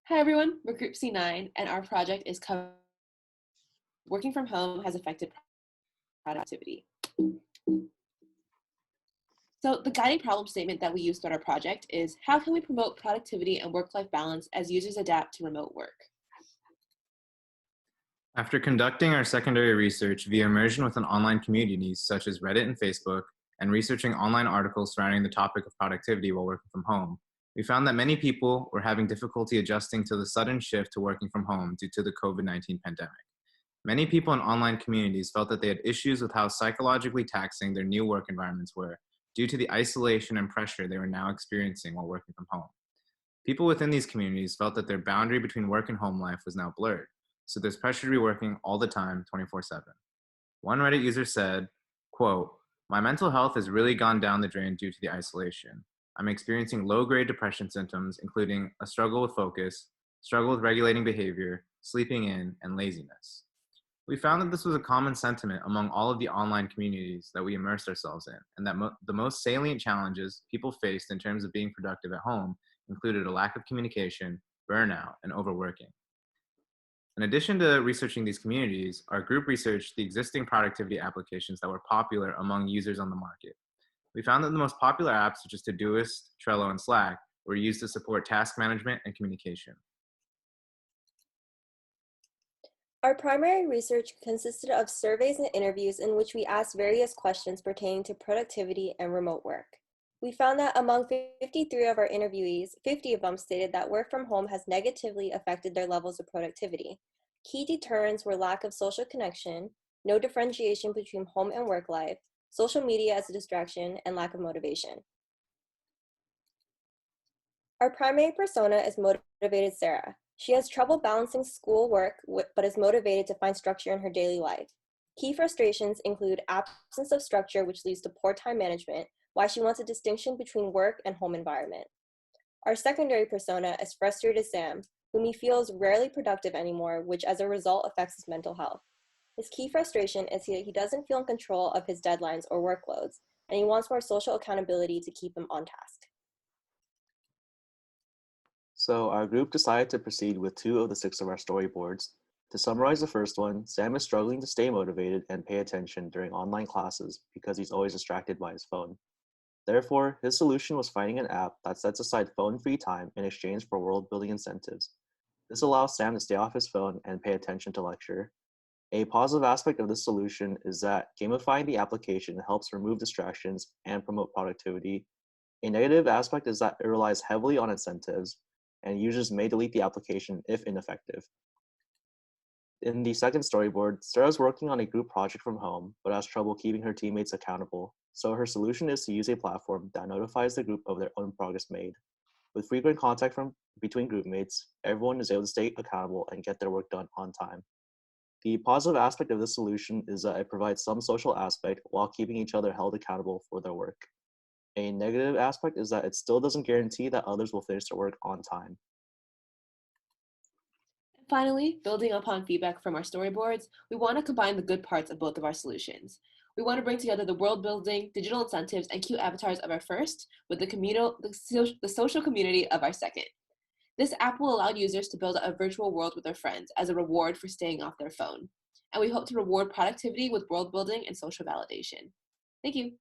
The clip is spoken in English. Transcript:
Hi everyone, we're Group C9 and our project is working from home has affected productivity. So the guiding problem statement that we use throughout our project is how can we promote productivity and work-life balance as users adapt to remote work? After conducting our secondary research via immersion within online communities such as Reddit and Facebook, and researching online articles surrounding the topic of productivity while working from home, we found that many people were having difficulty adjusting to the sudden shift to working from home due to the COVID-19 pandemic. Many people in online communities felt that they had issues with how psychologically taxing their new work environments were due to the isolation and pressure they were now experiencing while working from home. People within these communities felt that their boundary between work and home life was now blurred, so there's pressure to be working all the time, 24/7. One Reddit user said, quote, "My mental health has really gone down the drain due to the isolation. I'm experiencing low-grade depression symptoms, including a struggle with focus, struggle with regulating behavior, sleeping in, and laziness." We found that this was a common sentiment among all of the online communities that we immersed ourselves in, and that the most salient challenges people faced in terms of being productive at home included a lack of communication, burnout, and overworking. In addition to researching these communities, our group researched the existing productivity applications that were popular among users on the market. We found that the most popular apps, such as Todoist, Trello, and Slack, were used to support task management and communication. Our primary research consisted of surveys and interviews in which we asked various questions pertaining to productivity and remote work. We found that among 53 of our interviewees, 50 of them stated that work from home has negatively affected their levels of productivity. Key deterrents were lack of social connection, no differentiation between home and work life, social media as a distraction, and lack of motivation. Our primary persona is motivated Sarah. She has trouble balancing schoolwork, but is motivated to find structure in her daily life. Key frustrations include absence of structure, which leads to poor time management, why she wants a distinction between work and home environment. Our secondary persona is frustrated Sam, whom he feels rarely productive anymore, which as a result affects his mental health. His key frustration is that he doesn't feel in control of his deadlines or workloads, and he wants more social accountability to keep him on task. So our group decided to proceed with 2 of the 6 of our storyboards. To summarize the first one, Sam is struggling to stay motivated and pay attention during online classes because he's always distracted by his phone. Therefore, his solution was finding an app that sets aside phone-free time in exchange for world-building incentives. This allows Sam to stay off his phone and pay attention to lecture. A positive aspect of this solution is that gamifying the application helps remove distractions and promote productivity. A negative aspect is that it relies heavily on incentives, and users may delete the application if ineffective. In the second storyboard, Sarah's working on a group project from home, but has trouble keeping her teammates accountable, so her solution is to use a platform that notifies the group of their own progress made. With frequent contact between group mates, everyone is able to stay accountable and get their work done on time. The positive aspect of this solution is that it provides some social aspect while keeping each other held accountable for their work. A negative aspect is that it still doesn't guarantee that others will finish their work on time. And finally, building upon feedback from our storyboards, we want to combine the good parts of both of our solutions. We want to bring together the world building, digital incentives, and cute avatars of our first with the social community of our second. This app will allow users to build a virtual world with their friends as a reward for staying off their phone. And we hope to reward productivity with world building and social validation. Thank you.